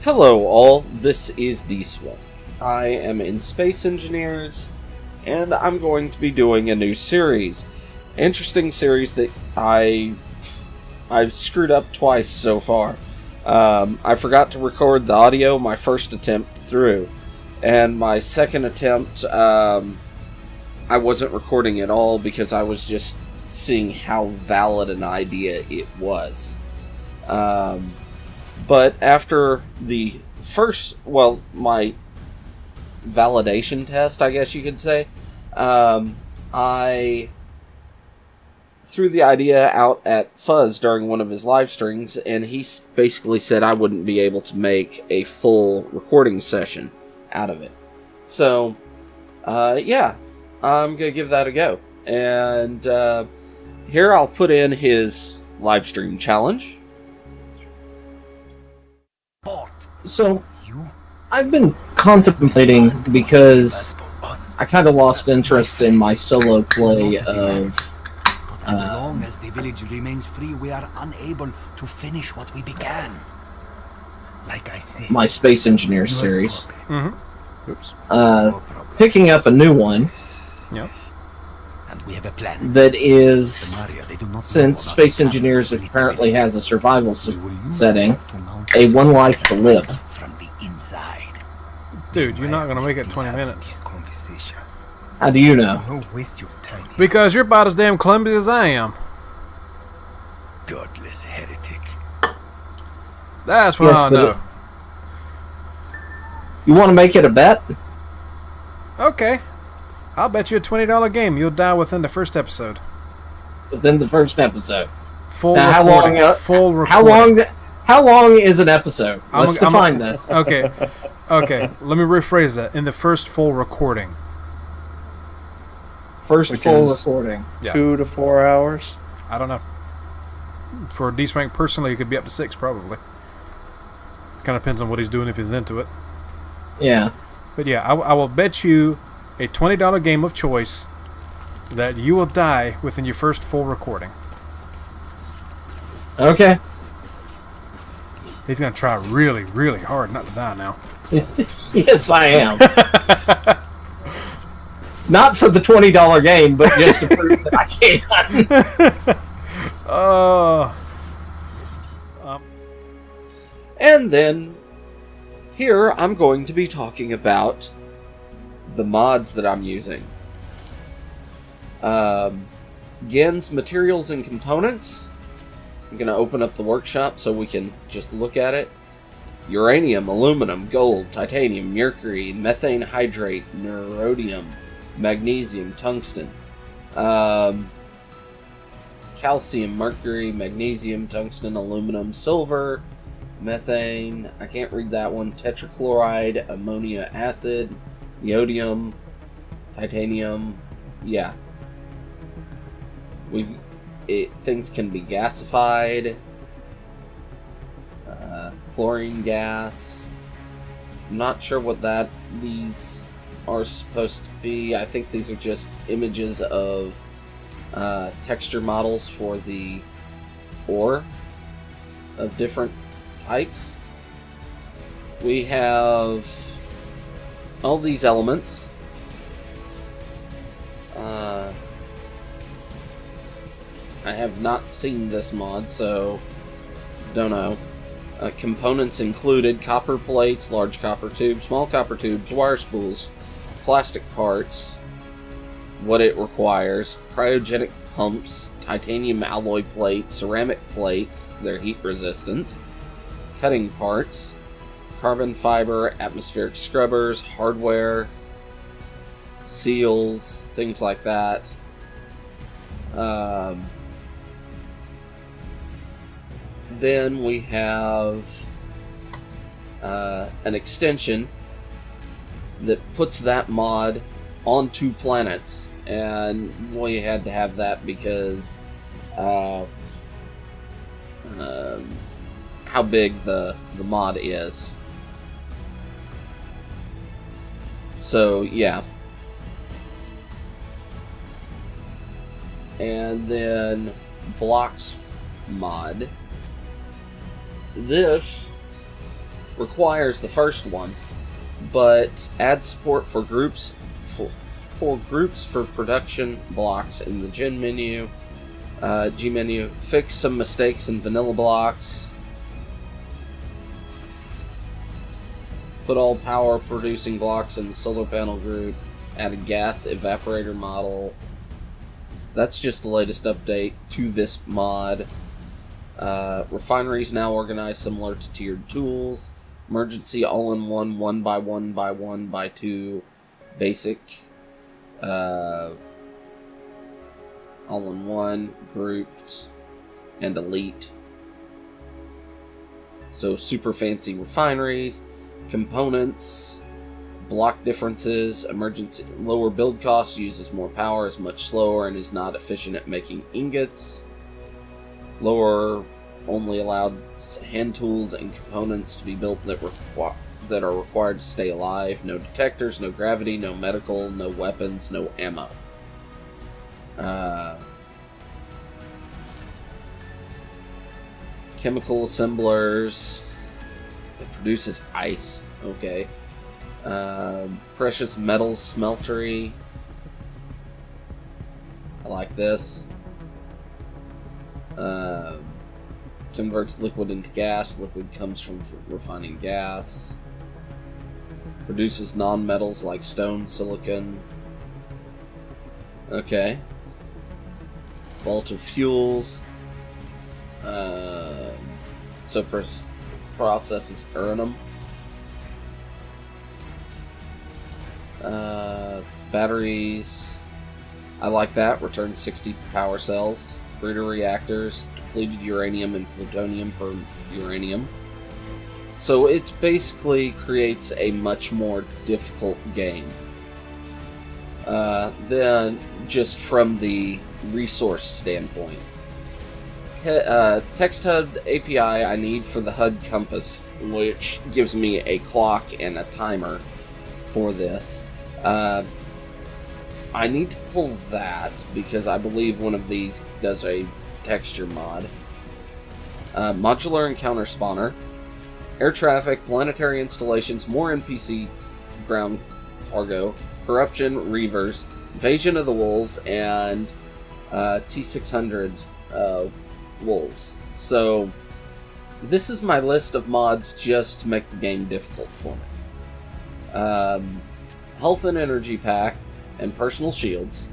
Hello all, this is Dswank. I am in Space Engineers, and I'm going to be doing a new series. Interesting series that I've screwed up twice so far. I forgot to record the audio my first attempt through, and my second attempt, I wasn't recording at all because I was just seeing how valid an idea it was. But after the first, my validation test, I guess you could say, I threw the idea out at Fuzz during one of his live streams, and he basically said I wouldn't be able to make a full recording session out of it. So, yeah, I'm going to give that a go. And here I'll put in his live stream challenge. So, I've been contemplating, because I kind of lost interest in my solo play of as long as the village remains free, we are unable to finish what we began. Like I said, my Space Engineers series. Mm-hmm. Oops. Picking up a new one. Yes. And we have a plan. That is, since Space Engineers apparently has a survival setting, a one life to live. From the inside. Dude, you're not gonna make it 20 minutes. How do you know? Don't waste your time. Because you're about as damn clumsy as I am. Godless heretic. That's what I know. You want to make it a bet? Okay. I'll bet you a $20 game you'll die within the first episode. Within the first episode. Full now, recording. Full recording. How long is an episode? Let's define this. Okay. Okay. Let me rephrase that. In the first full recording. First full recording. Yeah. 2 to 4 hours? I don't know. For Dswank personally, it could be up to 6 probably. Kind of depends on what he's doing if he's into it. Yeah. But yeah, I will bet you a $20 game of choice that you will die within your first full recording. Okay. He's going to try really, really hard not to die now. Yes, I am. Not for the $20 game, but just to prove that I can. And then, here I'm going to be talking about the mods that I'm using. Gen's materials and components. I'm going to open up the workshop so we can just look at it. Uranium, aluminum, gold, titanium, mercury, methane hydrate, neodymium, magnesium, tungsten, calcium, mercury, magnesium, tungsten, aluminum, silver, methane, I can't read that one, tetrachloride, ammonia acid, neodymium, titanium, yeah. Things can be gasified, chlorine gas. I'm not sure what these are supposed to be. I think these are just images of texture models for the ore of different types. We have all these elements. I have not seen this mod, so don't know. Components included copper plates, large copper tubes, small copper tubes, wire spools, plastic parts, what it requires, cryogenic pumps, titanium alloy plates, ceramic plates, they're heat resistant, cutting parts, carbon fiber, atmospheric scrubbers, hardware, seals, things like that. Then we have an extension that puts that mod onto planets, and we had to have that because how big the mod is. So yeah. And then blocks mod. This requires the first one, but adds support for groups for production blocks in the G menu. Fix some mistakes in vanilla blocks. Put all power producing blocks in the solar panel group. Add a gas evaporator model. That's just the latest update to this mod. Refineries now organized similar to tiered tools. Emergency all-in-one 1x1x1x2 basic. All-in-one, grouped, and elite. So super fancy refineries, components, block differences, emergency, lower build cost, uses more power, is much slower, and is not efficient at making ingots. Lower, only allowed hand tools and components to be built that are required to stay alive. No detectors, no gravity, no medical, no weapons, no ammo. Chemical assemblers. It produces ice. Okay. Precious metals smeltery. I like this. Converts liquid into gas. Liquid comes from refining gas. Produces non-metals like stone, silicon. Okay. Vault of fuels. So processes uranum. Batteries. I like that. Returns 60 power cells. Breeder reactors. Depleted uranium and plutonium for uranium. So it basically creates a much more difficult game. Than just from the resource standpoint. Text HUD API I need for the HUD compass, which gives me a clock and a timer for this. I need to pull that because I believe one of these does a texture mod. Modular encounter spawner. Air traffic, planetary installations, more NPC ground cargo, corruption, reavers, invasion of the wolves, and T600 wolves. So this is my list of mods just to make the game difficult for me. Health and energy pack and personal shields.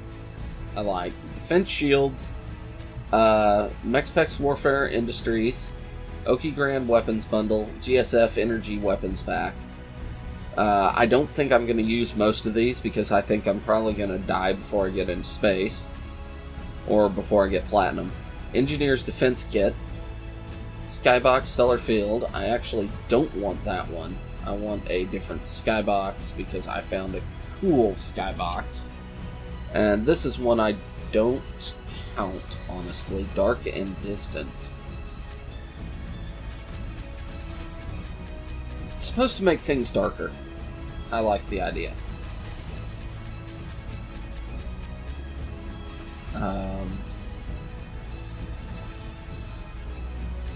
I like defense shields. Mexpex Warfare Industries. Oki Grand Weapons Bundle. GSF Energy Weapons Pack. I don't think I'm going to use most of these because I think I'm probably going to die before I get into space. Or before I get platinum. Engineer's Defense Kit. Skybox Stellar Field. I actually don't want that one. I want a different skybox because I found a cool skybox. And this is one I don't count, honestly. Dark and Distant. It's supposed to make things darker. I like the idea.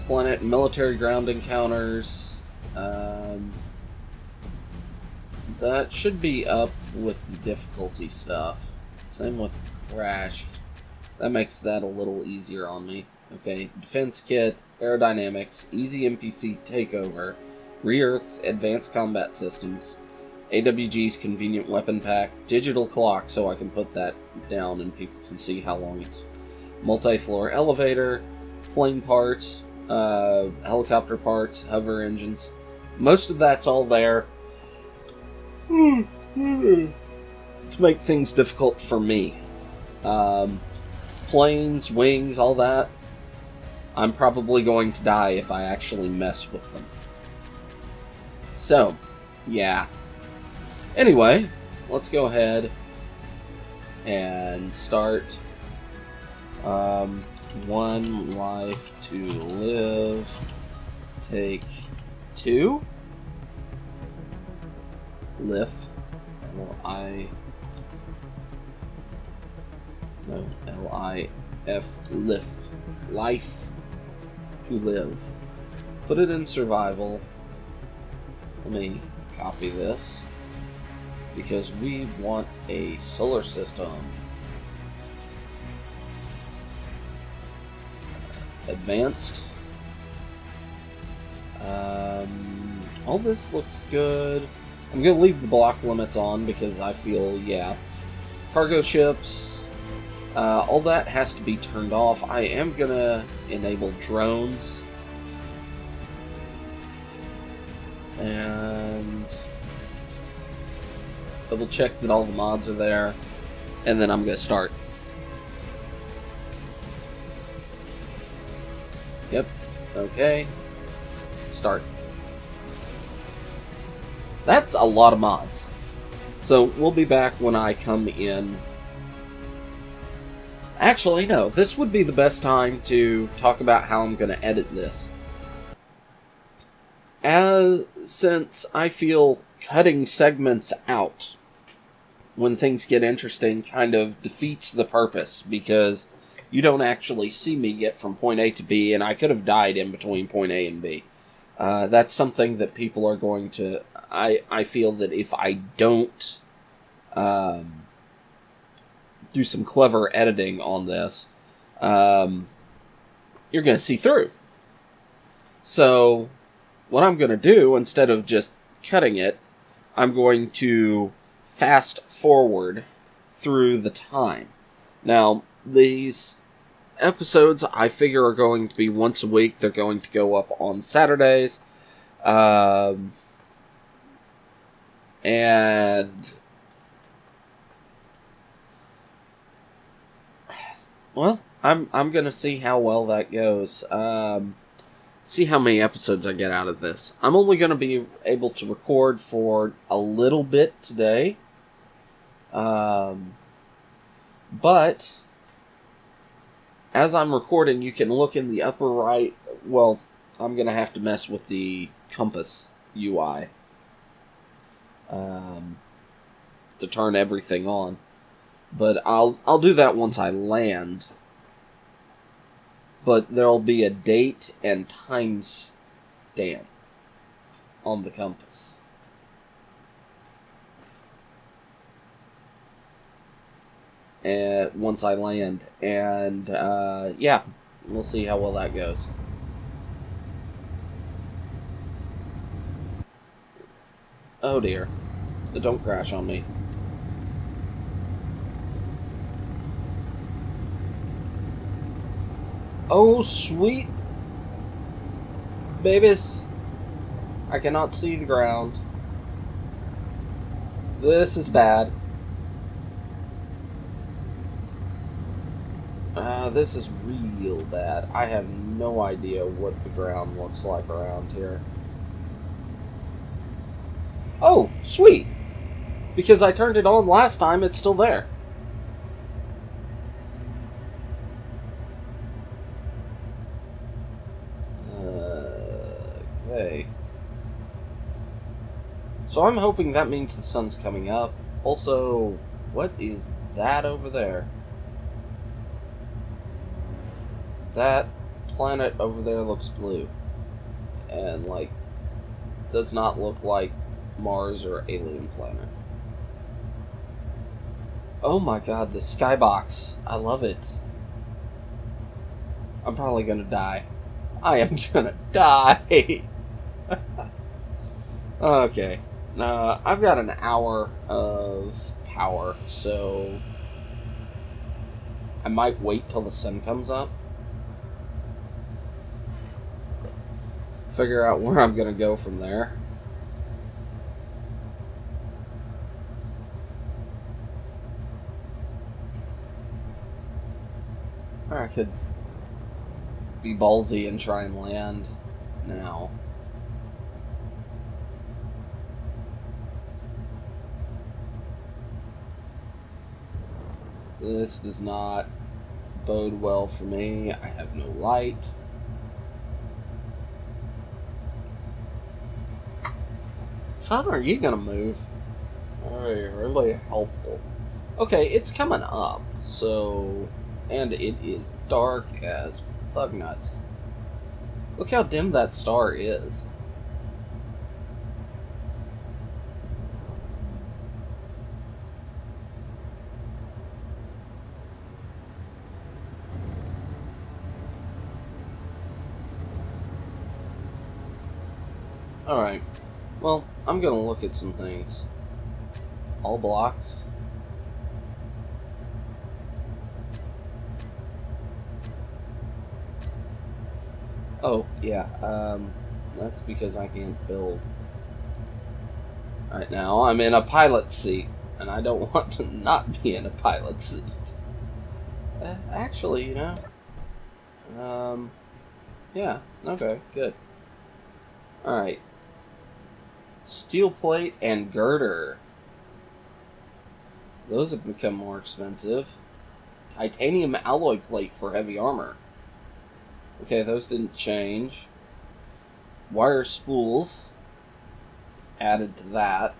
Planet and military ground encounters. That should be up with the difficulty stuff. Same with Crash. That makes that a little easier on me. Okay, Defense Kit, Aerodynamics, Easy NPC Takeover, Re-Earth's Advanced Combat Systems, AWG's Convenient Weapon Pack, Digital Clock so I can put that down and people can see how long it's. Multi-floor elevator, plane parts, helicopter parts, hover engines. Most of that's all there to make things difficult for me. Planes, wings, all that. I'm probably going to die if I actually mess with them. So, yeah. Anyway, let's go ahead and start. 1 life to live. Take 2. Lif. L-I-F. Lif. Life to live. Put it in survival. Let me copy this, because we want a solar system. Advanced. All this looks good. I'm going to leave the block limits on because I feel, yeah. Cargo ships. All that has to be turned off. I am going to enable drones. And double check that all the mods are there. And then I'm going to start. Yep. Okay. Start. That's a lot of mods. So we'll be back when I come in. Actually, no. This would be the best time to talk about how I'm going to edit this. Since I feel cutting segments out when things get interesting kind of defeats the purpose, because you don't actually see me get from point A to B, and I could have died in between point A and B. That's something that people are going to... I feel that if I don't do some clever editing on this, you're going to see through. So, what I'm going to do, instead of just cutting it, I'm going to fast forward through the time. Now, these episodes, I figure, are going to be once a week. They're going to go up on Saturdays. And well, I'm gonna see how well that goes. See how many episodes I get out of this. I'm only gonna be able to record for a little bit today. But as I'm recording, you can look in the upper right. Well, I'm gonna have to mess with the compass UI. To turn everything on, but I'll do that once I land. But there'll be a date and time stamp on the compass. And once I land, and yeah, we'll see how well that goes. Oh dear. Don't crash on me. Oh, sweet babies. I cannot see the ground. This is bad. This is real bad. I have no idea what the ground looks like around here. Oh, sweet! Because I turned it on last time, it's still there. Okay. So I'm hoping that means the sun's coming up. Also, what is that over there? That planet over there looks blue. And, like, does not look like Mars or alien planet. Oh my god, the skybox. I love it. I'm probably gonna die. I am gonna die! Okay. I've got an hour of power, so I might wait till the sun comes up. Figure out where I'm gonna go from there. I could be ballsy and try and land now. This does not bode well for me. I have no light. How are you gonna move? Alright, really helpful. Okay, it's coming up, so... And it is dark as fuck nuts. Look how dim that star is. Alright. Well, I'm gonna look at some things. All blocks. Oh, yeah, that's because I can't build. Right now, I'm in a pilot seat, and I don't want to not be in a pilot seat. Actually, you know, yeah, okay, good. Alright. Steel plate and girder. Those have become more expensive. Titanium alloy plate for heavy armor. Okay, those didn't change. Wire spools. Added to that.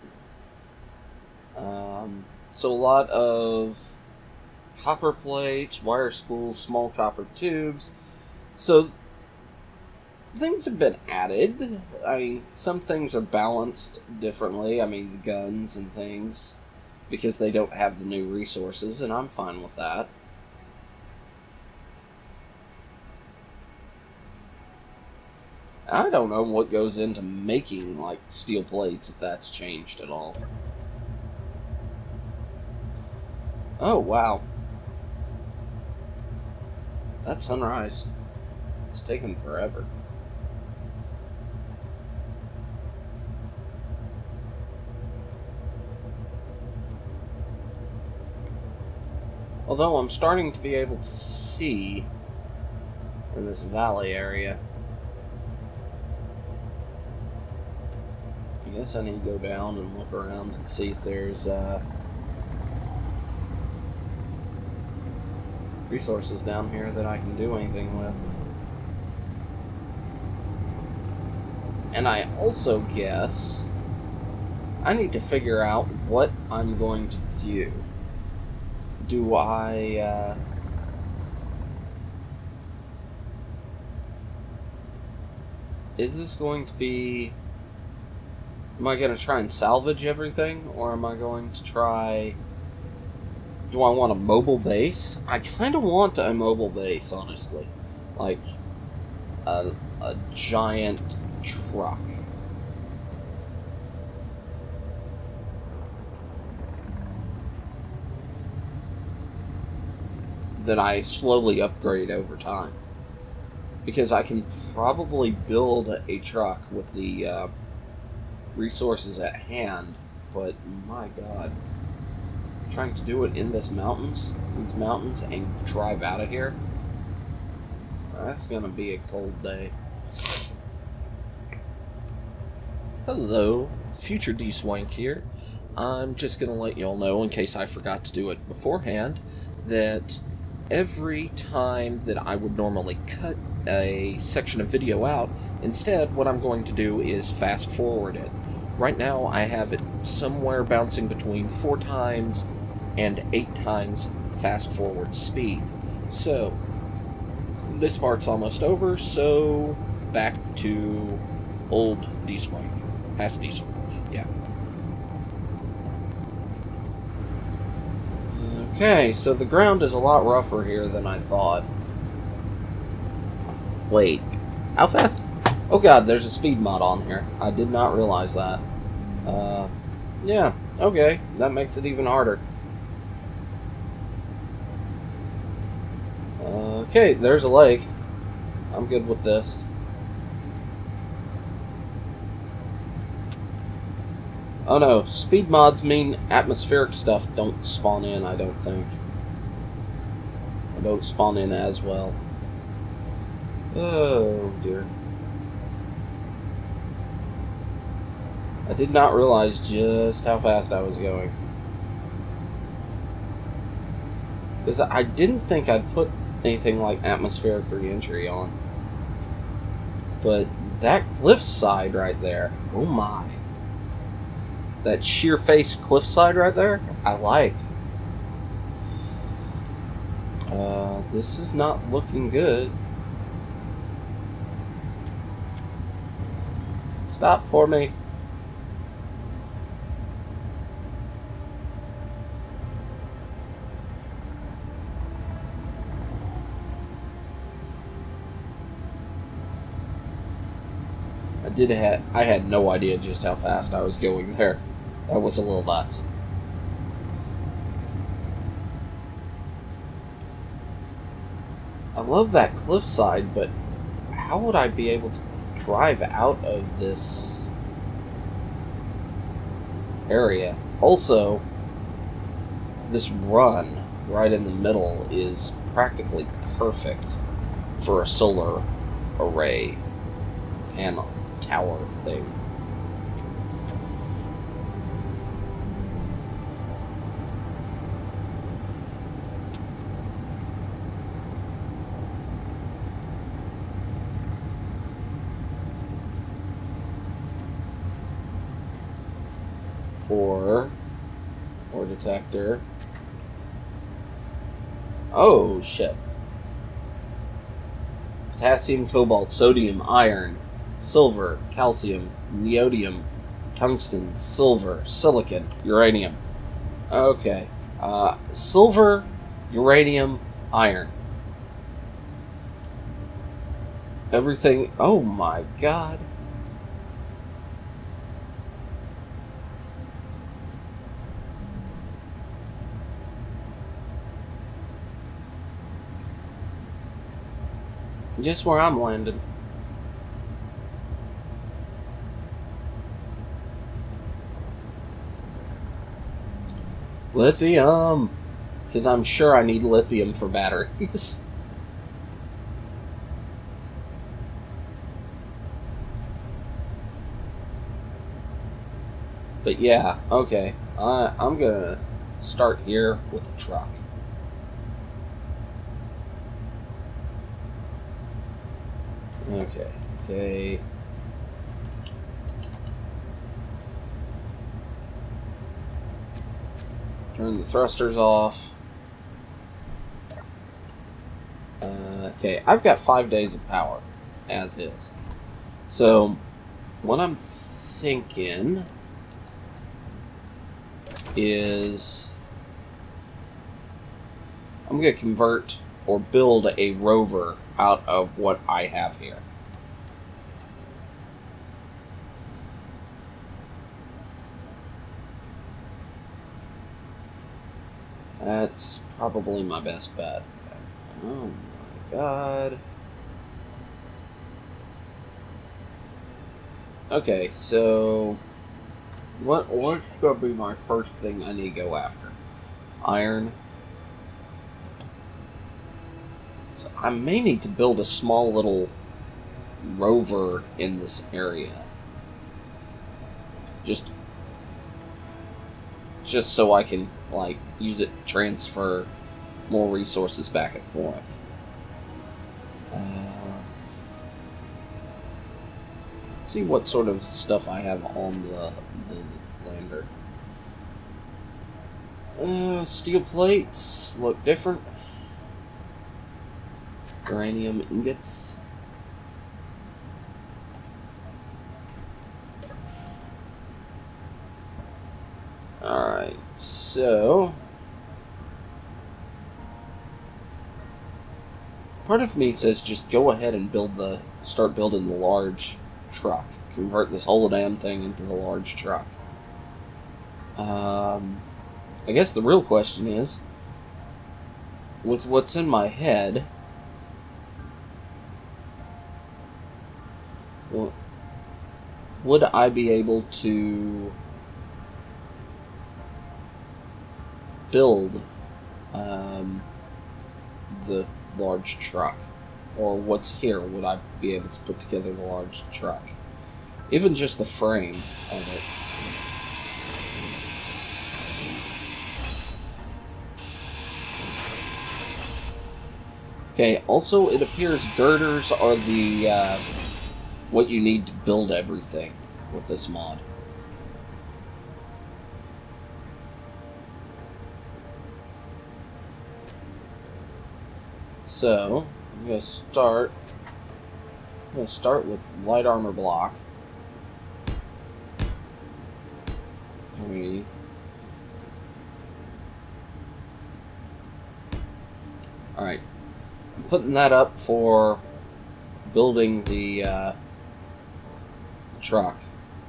So a lot of copper plates, wire spools, small copper tubes. So things have been added. I mean, some things are balanced differently. I mean, guns and things, because they don't have the new resources, and I'm fine with that. I don't know what goes into making, like, steel plates, if that's changed at all. Oh, wow. That sunrise. It's taken forever. Although I'm starting to be able to see in this valley area. I guess I need to go down and look around and see if there's resources down here that I can do anything with. And I also guess I need to figure out what I'm going to do. Do I is this going to be, am I going to try and salvage everything, or am I going to try, do I want a mobile base? I kind of want a mobile base, honestly. Like, a giant truck. That I slowly upgrade over time. Because I can probably build a truck with the resources at hand, but my god. Trying to do it in these mountains and drive out of here, that's gonna be a cold day. Hello, future Dswank here. I'm just gonna let y'all know, in case I forgot to do it beforehand, that every time that I would normally cut a section of video out, instead what I'm going to do is fast forward it. Right now I have it somewhere bouncing between 4 times and 8 times fast forward speed. So this part's almost over, so back to old Dswank. Past Dswank, yeah. Okay, so the ground is a lot rougher here than I thought. Wait, how fast? Oh god, there's a speed mod on here. I did not realize that. Yeah, okay, that makes it even harder. Okay, there's a lake. I'm good with this. Oh no, speed mods mean atmospheric stuff don't spawn in, I don't think. Or don't spawn in as well. Oh dear. I did not realize just how fast I was going. Because I didn't think I'd put anything like atmospheric re-entry on. But that cliffside right there, oh my. That sheer face cliffside right there, I like. This is not looking good. Stop for me. I had no idea just how fast I was going there. That was a little nuts. I love that cliffside, but how would I be able to drive out of this area? Also, this run right in the middle is practically perfect for a solar array panel tower thing. Or detector. Oh, shit. Potassium, cobalt, sodium, iron, silver, calcium, neodymium, tungsten, silver, silicon, uranium. Okay. Silver, uranium, iron. Everything. Oh my god. Guess where I'm landing. Lithium! Because I'm sure I need lithium for batteries. But yeah, okay. I'm gonna start here with a truck. Okay. Turn the thrusters off. Okay, I've got 5 days of power, as is. So, what I'm thinking is I'm going to convert or build a rover out of what I have here. That's probably my best bet. Oh my god. Okay, so what's gonna be my first thing I need to go after? Iron. So I may need to build a small little rover in this area. Just so I can, like, use it to transfer more resources back and forth. See what sort of stuff I have on the lander. Steel plates look different. Uranium ingots. Alright, so part of me says just go ahead and start building the large truck. Convert this whole damn thing into the large truck. I guess the real question is, with what's in my head, would I be able to build the large truck? Or what's here, would I be able to put together the large truck? Even just the frame of it. Okay, also it appears girders are the what you need to build everything with this mod. So, I'm gonna start with light armor block. 3. Alright. I'm putting that up for building the truck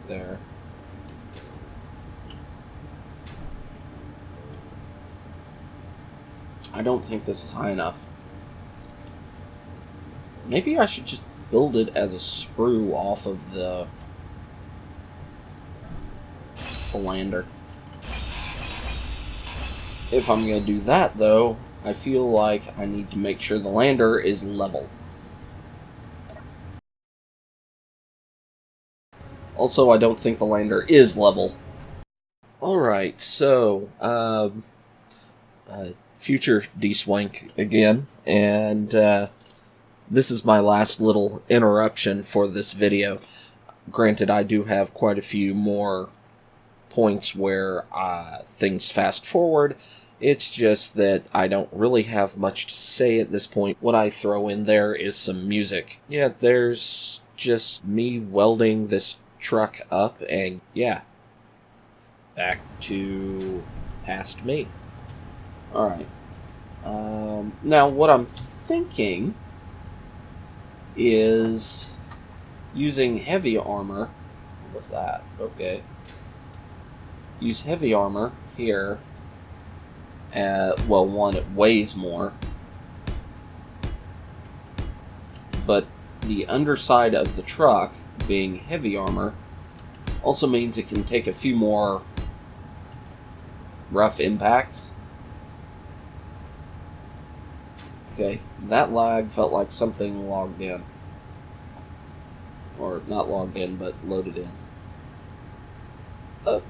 there. I don't think this is high enough. Maybe I should just build it as a sprue off of the lander. If I'm going to do that, though, I feel like I need to make sure the lander is level. Also, I don't think the lander is level. Alright, so, future Dswank again, and this is my last little interruption for this video. Granted, I do have quite a few more points where things fast forward. It's just that I don't really have much to say at this point. What I throw in there is some music. Yeah, there's just me welding this truck up, and yeah, back to past me. Alright. Now, what I'm thinking is using heavy armor. What's that? Okay. Use heavy armor here. Well, one, it weighs more. But the underside of the truck, being heavy armor, also means it can take a few more rough impacts. Okay, that lag felt like something logged in. Or not logged in, but loaded in. A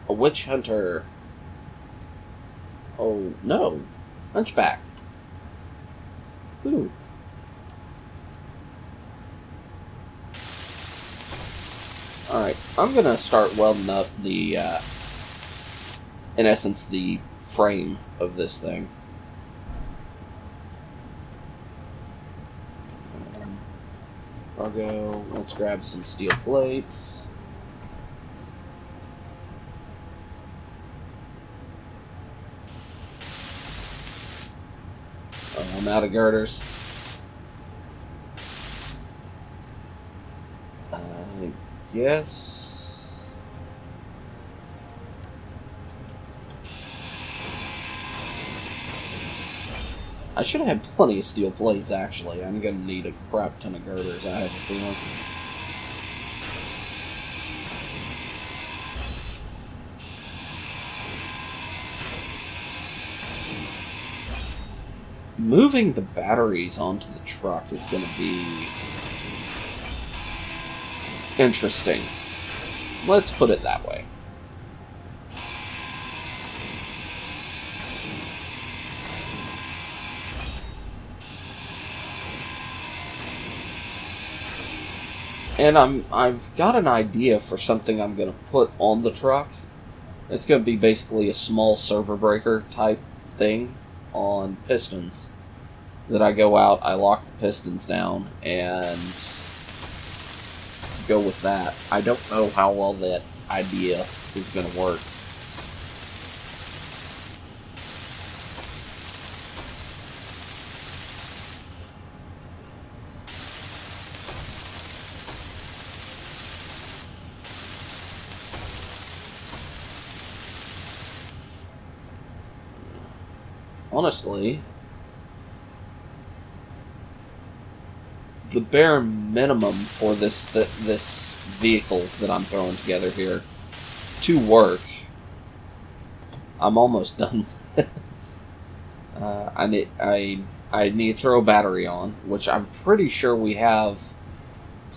witch hunter. Oh, no. Hunchback. Ooh. Alright, I'm gonna start welding up the, in essence, the frame of this thing. Cargo, let's grab some steel plates. Oh, I'm out of girders. I guess... I should have had plenty of steel plates, actually. I'm gonna need a crap ton of girders, I have a feeling. Moving the batteries onto the truck is going to be interesting. Let's put it that way. And I've got an idea for something I'm going to put on the truck. It's going to be basically a small server breaker type thing on pistons. That I go out, I lock the pistons down, and go with that. I don't know how well that idea is going to work. Honestly, the bare minimum for this vehicle that I'm throwing together here to work, I'm almost done with. I need to throw a battery on, which I'm pretty sure we have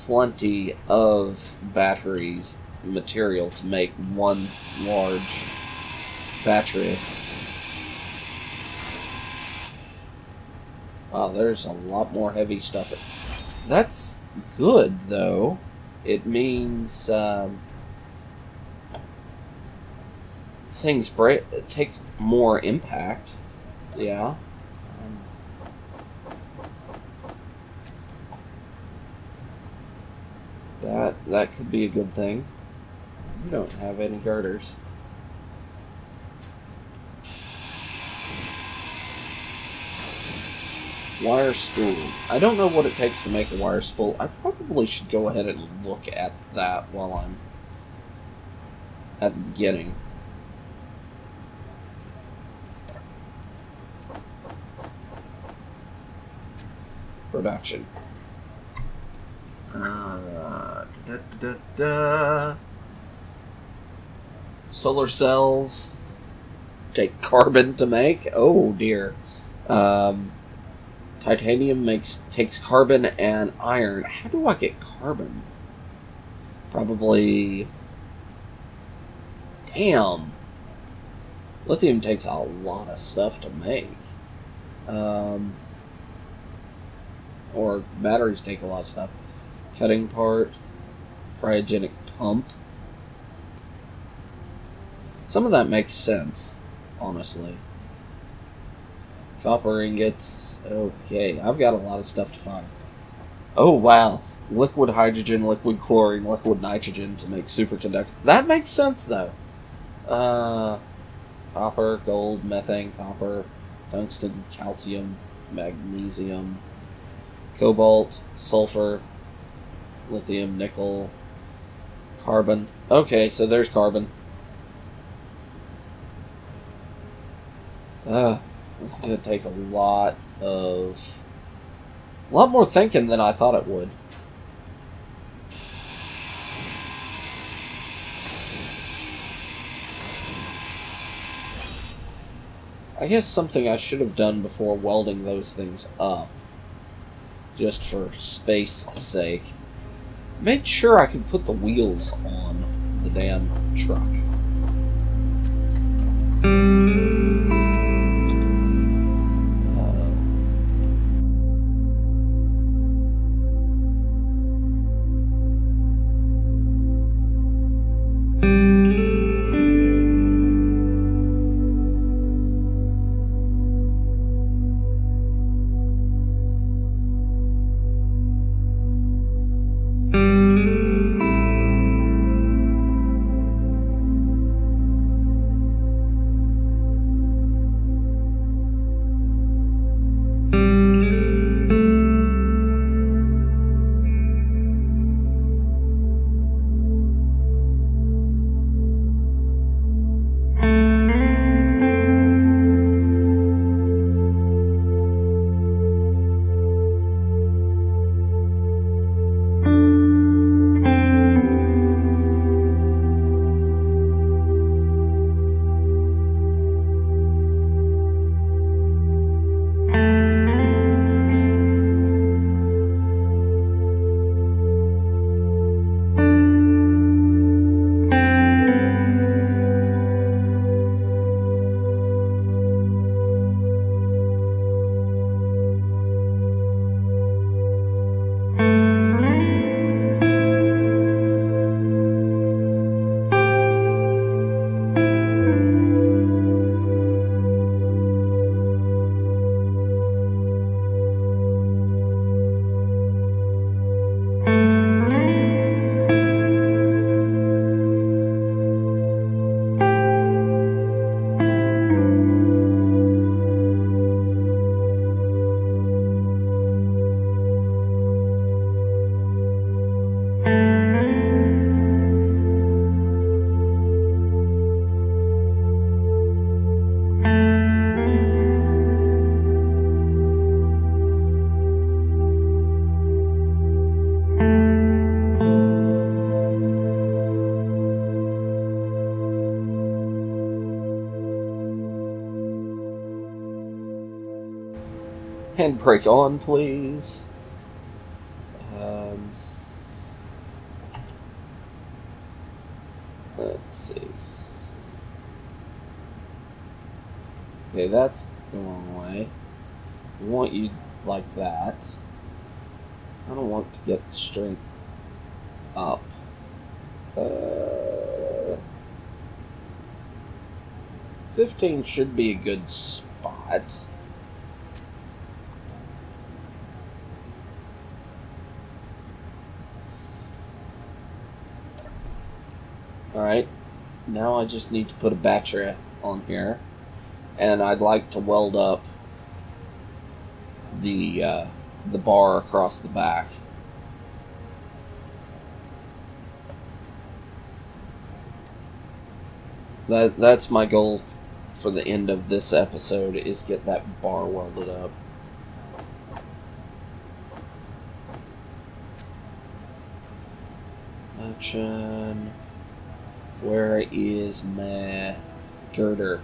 plenty of batteries material to make one large battery. Wow, there's a lot more heavy stuff. That's good, though. It means things take more impact. Yeah. That could be a good thing. You don't have any girders. Wire spool. I don't know what it takes to make a wire spool. I probably should go ahead and look at that while I'm at the beginning. Production. Solar cells take carbon to make. Oh dear. Titanium takes carbon and iron. How do I get carbon? Probably. Damn. Lithium takes a lot of stuff to make. Or batteries take a lot of stuff. Cutting part, cryogenic pump. Some of that makes sense, honestly. Copper ingots. Okay, I've got a lot of stuff to find. Oh, wow. Liquid hydrogen, liquid chlorine, liquid nitrogen to make superconductor. That makes sense, though. Copper, gold, methane, copper, tungsten, calcium, magnesium, cobalt, sulfur, lithium, nickel, carbon. Okay, so there's carbon. This is going to take a lot more thinking than I thought it would. I guess something I should have done before welding those things up, just for space sake, made sure I could put the wheels on the damn truck. Handbrake on, please. Let's see. Okay, that's the wrong way. We want you like that. I don't want to get strength up. 15 should be a good spot. Alright, now I just need to put a battery on here, and I'd like to weld up the bar across the back. That's my goal for the end of this episode, is get that bar welded up. Action. Where is my girder?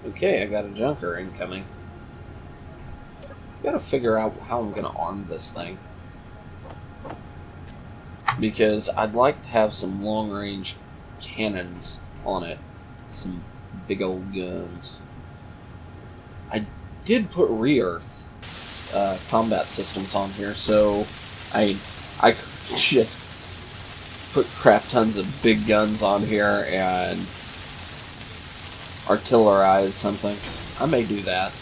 Okay, I got a junker incoming. Gotta figure out how I'm gonna arm this thing. Because I'd like to have some long-range cannons on it. Some big old guns. I did put re-earth combat systems on here, so I could just put crap tons of big guns on here and artillerize something. I may do that.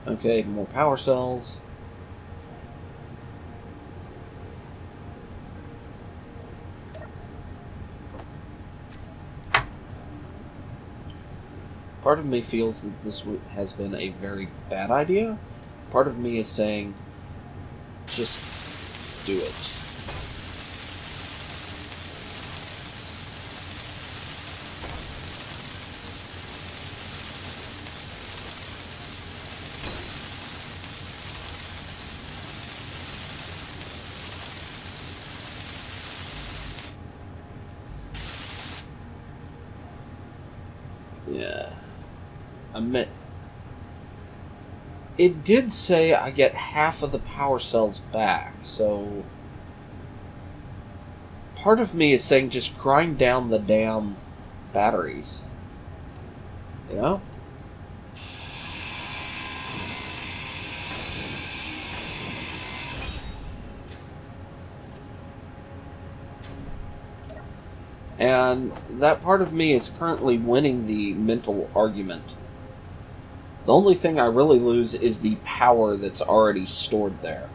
Okay, more power cells. Part of me feels that this has been a very bad idea. Part of me is saying, just do it. Yeah. It did say I get half of the power cells back, so part of me is saying just grind down the damn batteries. You know? And that part of me is currently winning the mental argument. The only thing I really lose is the power that's already stored there.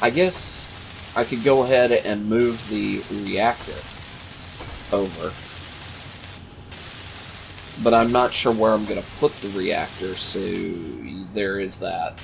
I guess I could go ahead and move the reactor over. But I'm not sure where I'm going to put the reactor, so there is that.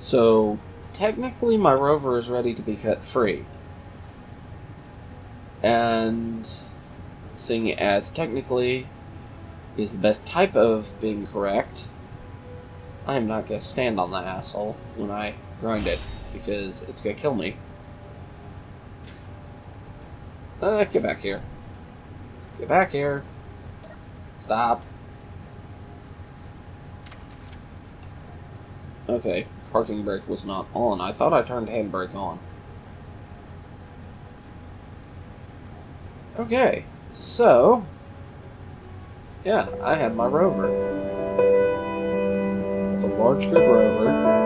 So, technically my rover is ready to be cut free. And seeing as technically is the best type of being correct, I'm not going to stand on that asshole when I grind it, because it's going to kill me. Get back here. Get back here. Stop. Okay. Parking brake was not on. I thought I turned handbrake on. Okay, so yeah, I had my rover. The large grid rover.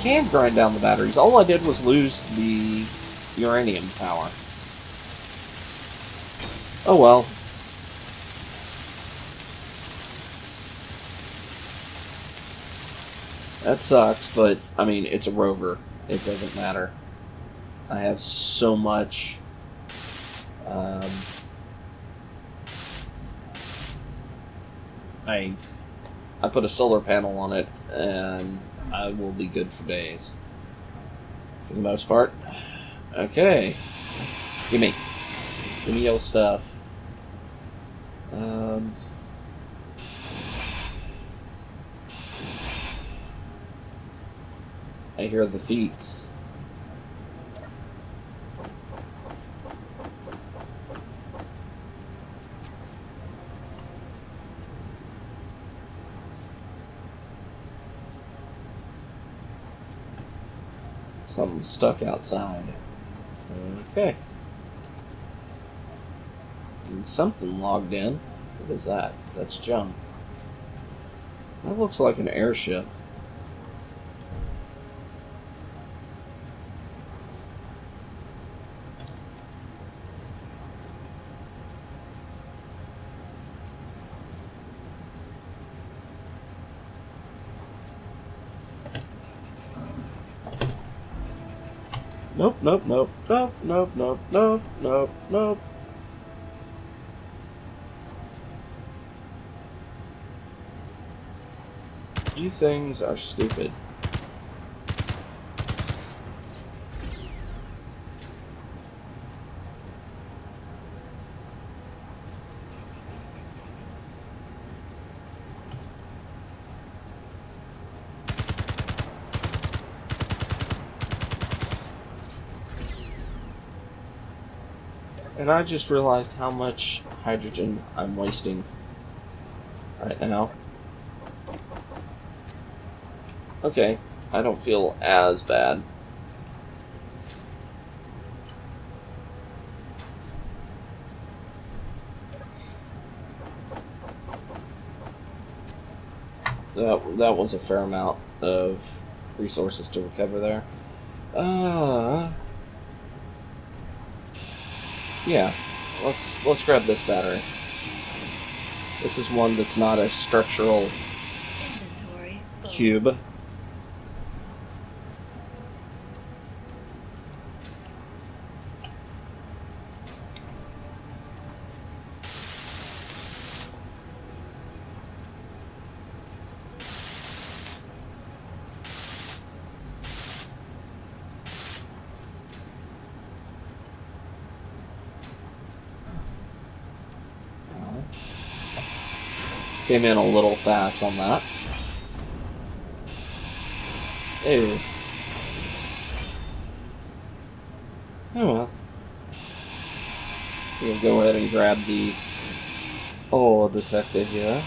can grind down the batteries. All I did was lose the uranium power. Oh well. That sucks, but, I mean, it's a rover. It doesn't matter. I have so much... I put a solar panel on it, and I will be good for days. For the most part. Okay. Gimme your stuff. I hear the feats. Something stuck outside. Okay. And something logged in. What is that? That's junk. That looks like an airship. Nope, nope, nope, nope, nope, nope, nope, nope, nope. You things are stupid. And I just realized how much hydrogen I'm wasting right now. Okay, I don't feel as bad. That was a fair amount of resources to recover there. Yeah, let's grab this battery. This is one that's not a structural cube. Came in a little fast on that. Ew. Oh well. We'll go ahead and grab the ore detector here.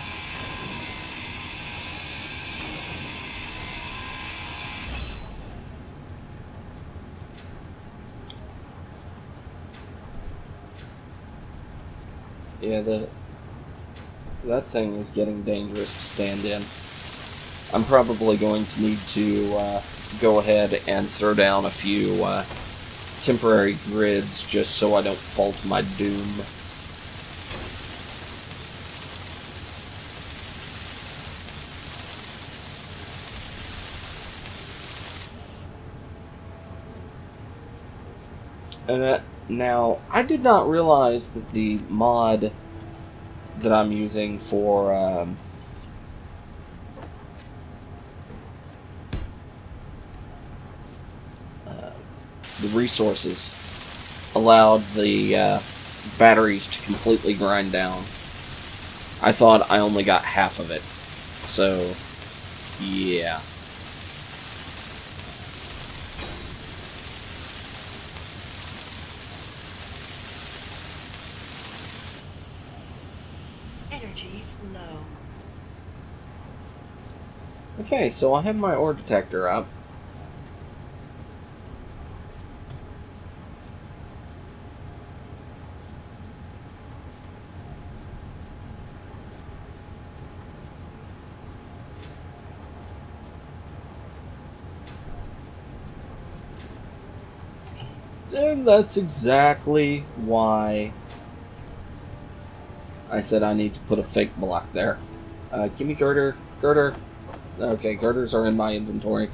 Yeah, that thing is getting dangerous to stand in. I'm probably going to need to go ahead and throw down a few temporary grids just so I don't fall to my doom. And now, I did not realize that the mod that I'm using for the resources allowed the batteries to completely grind down. I thought I only got half of it. So, yeah. Energy low. Okay, so I have my ore detector up. And that's exactly why I said I need to put a fake block there. Give me girder. Girder. Okay, girders are in my inventory.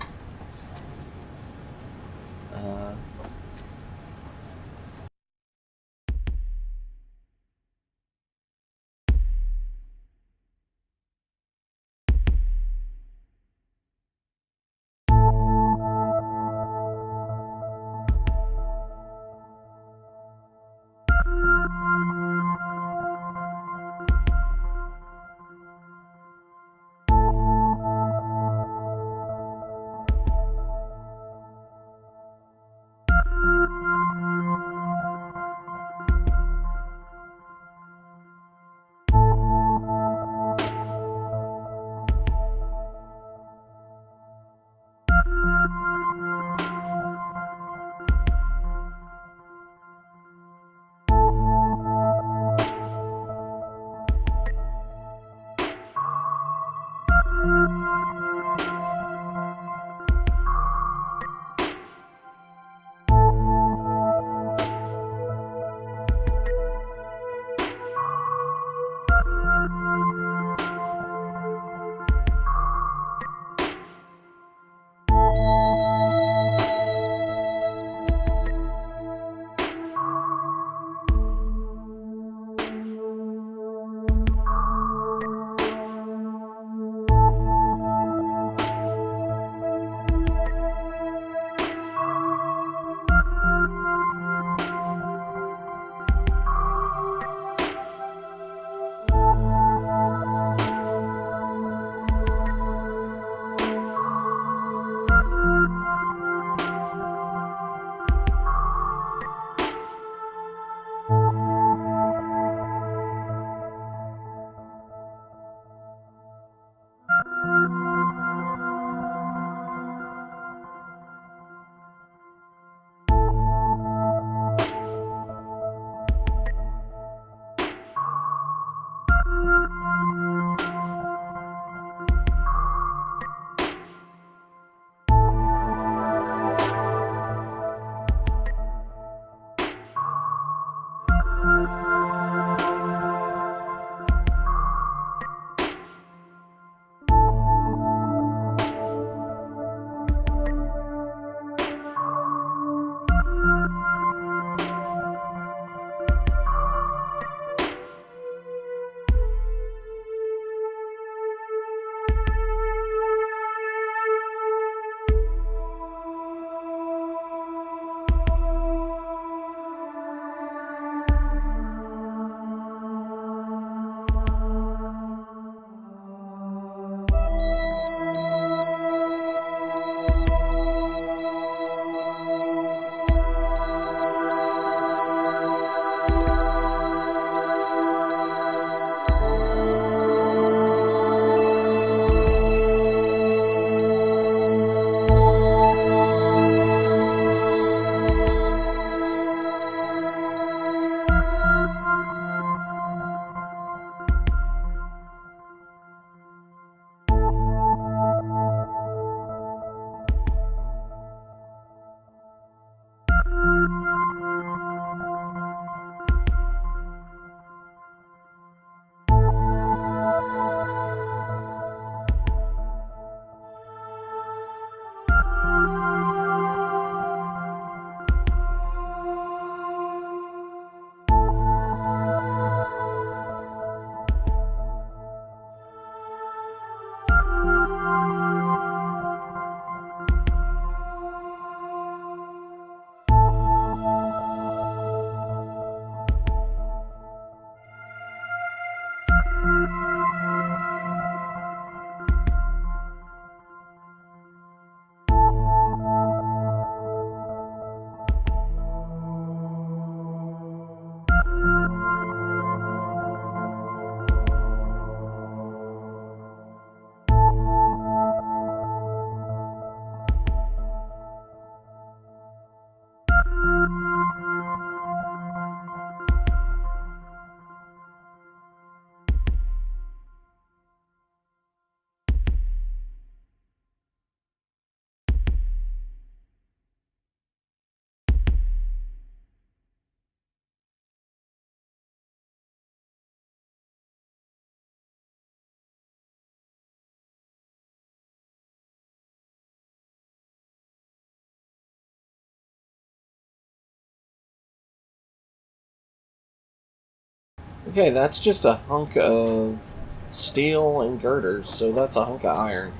Okay, that's just a hunk of steel and girders, so that's a hunk of iron.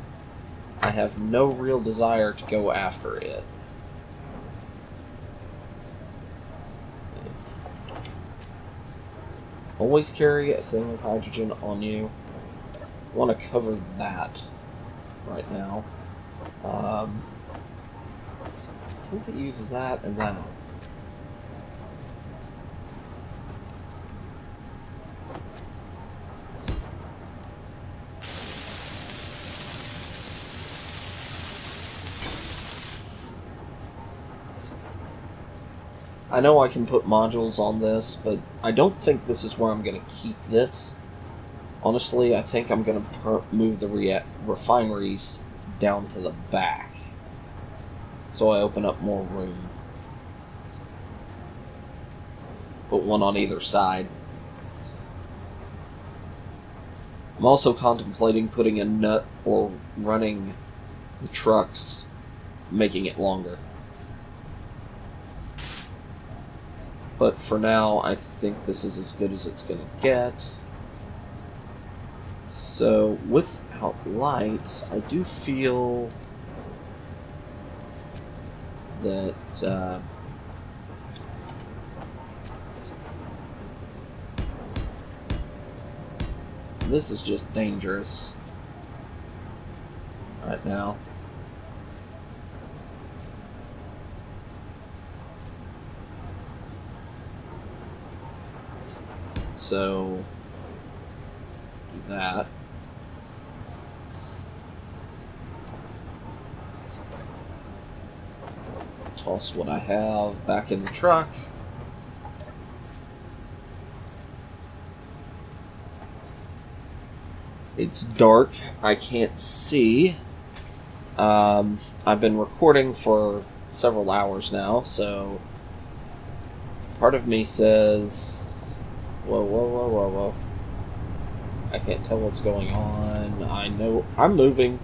I have no real desire to go after it. Always carry a thing of hydrogen on you. I want to cover that right now. I think it uses that and that. I know I can put modules on this, but I don't think this is where I'm going to keep this. Honestly, I think I'm going to move the refineries down to the back, so I open up more room. Put one on either side. I'm also contemplating putting a nut or running the trucks, making it longer. But for now, I think this is as good as it's going to get. So, without lights, I do feel that this is just dangerous right now. So, do that. Toss what I have back in the truck. It's dark. I can't see. I've been recording for several hours now, so part of me says, whoa, whoa, whoa, whoa, whoa. I can't tell what's going on. I know I'm moving,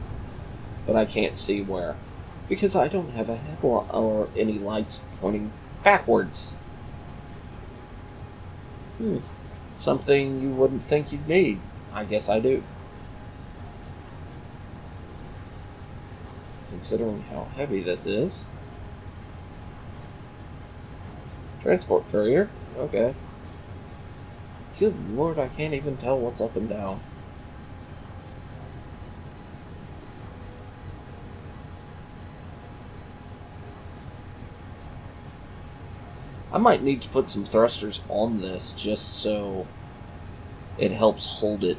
but I can't see where. Because I don't have a headlight or any lights pointing backwards. Something you wouldn't think you'd need. I guess I do. Considering how heavy this is. Transport courier? Okay. Good lord, I can't even tell what's up and down. I might need to put some thrusters on this just so it helps hold it.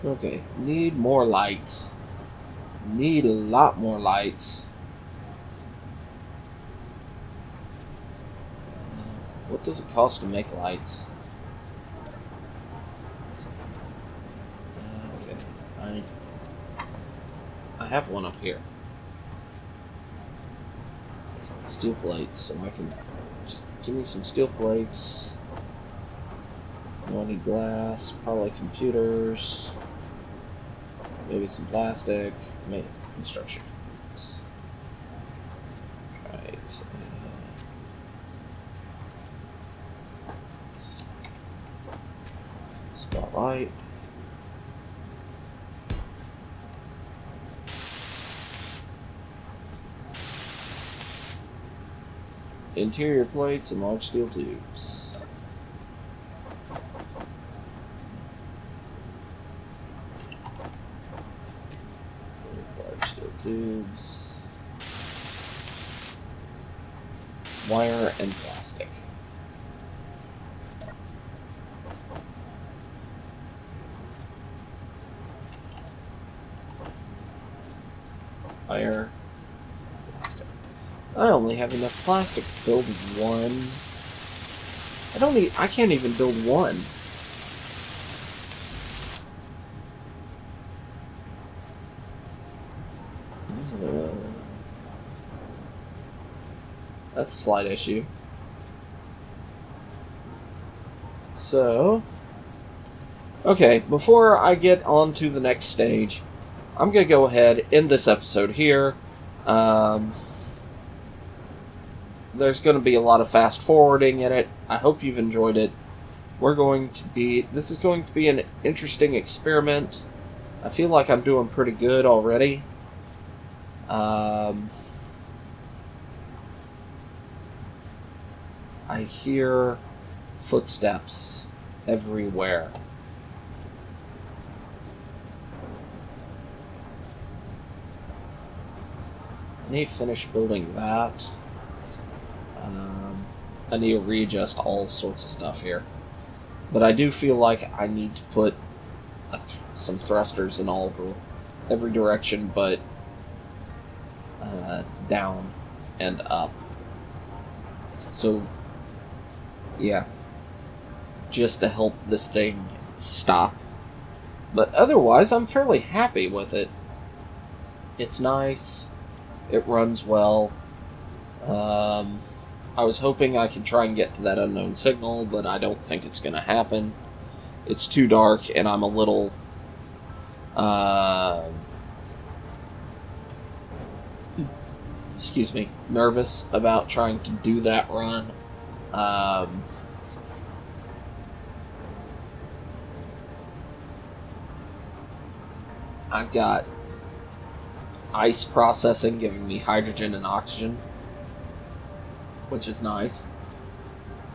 Okay, need more lights. Need a lot more lights. What does it cost to make lights? Okay, I have one up here. Steel plates, so I can just give me some steel plates. I need glass, probably computers. Maybe some plastic, maybe construction. Right. Spotlight. Interior plates and large steel tubes. Tubes, wire, and plastic. Wire, plastic. I only have enough plastic to build one. I can't even build one. That's a slight issue. So, okay, before I get on to the next stage, I'm going to go ahead, end this episode here. There's going to be a lot of fast forwarding in it. I hope you've enjoyed it. This is going to be an interesting experiment. I feel like I'm doing pretty good already. I hear footsteps everywhere. I need to finish building that. I need to readjust all sorts of stuff here. But I do feel like I need to put some thrusters in every direction but down and up. So, yeah. Just to help this thing stop. But otherwise, I'm fairly happy with it. It's nice. It runs well. I was hoping I could try and get to that unknown signal, but I don't think it's going to happen. It's too dark, and I'm a little... excuse me, nervous about trying to do that run. I've got ice processing giving me hydrogen and oxygen, which is nice.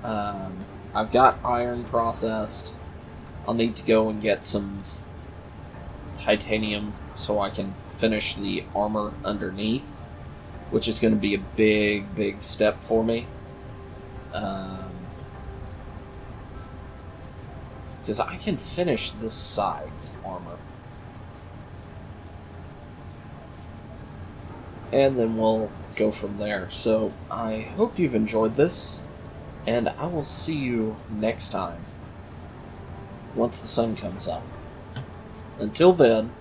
I've got iron processed. I'll need to go and get some titanium so I can finish the armor underneath, which is going to be a big step for me. Because I can finish this side's armor. And then we'll go from there. So, I hope you've enjoyed this, and I will see you next time, once the sun comes up. Until then,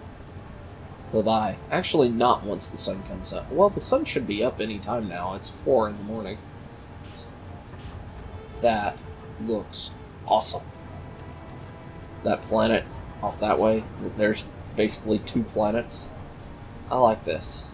bye-bye. Actually, not once the sun comes up. Well, the sun should be up any time now. It's 4 in the morning. That looks awesome. That planet off that way, there's basically 2 planets. I like this.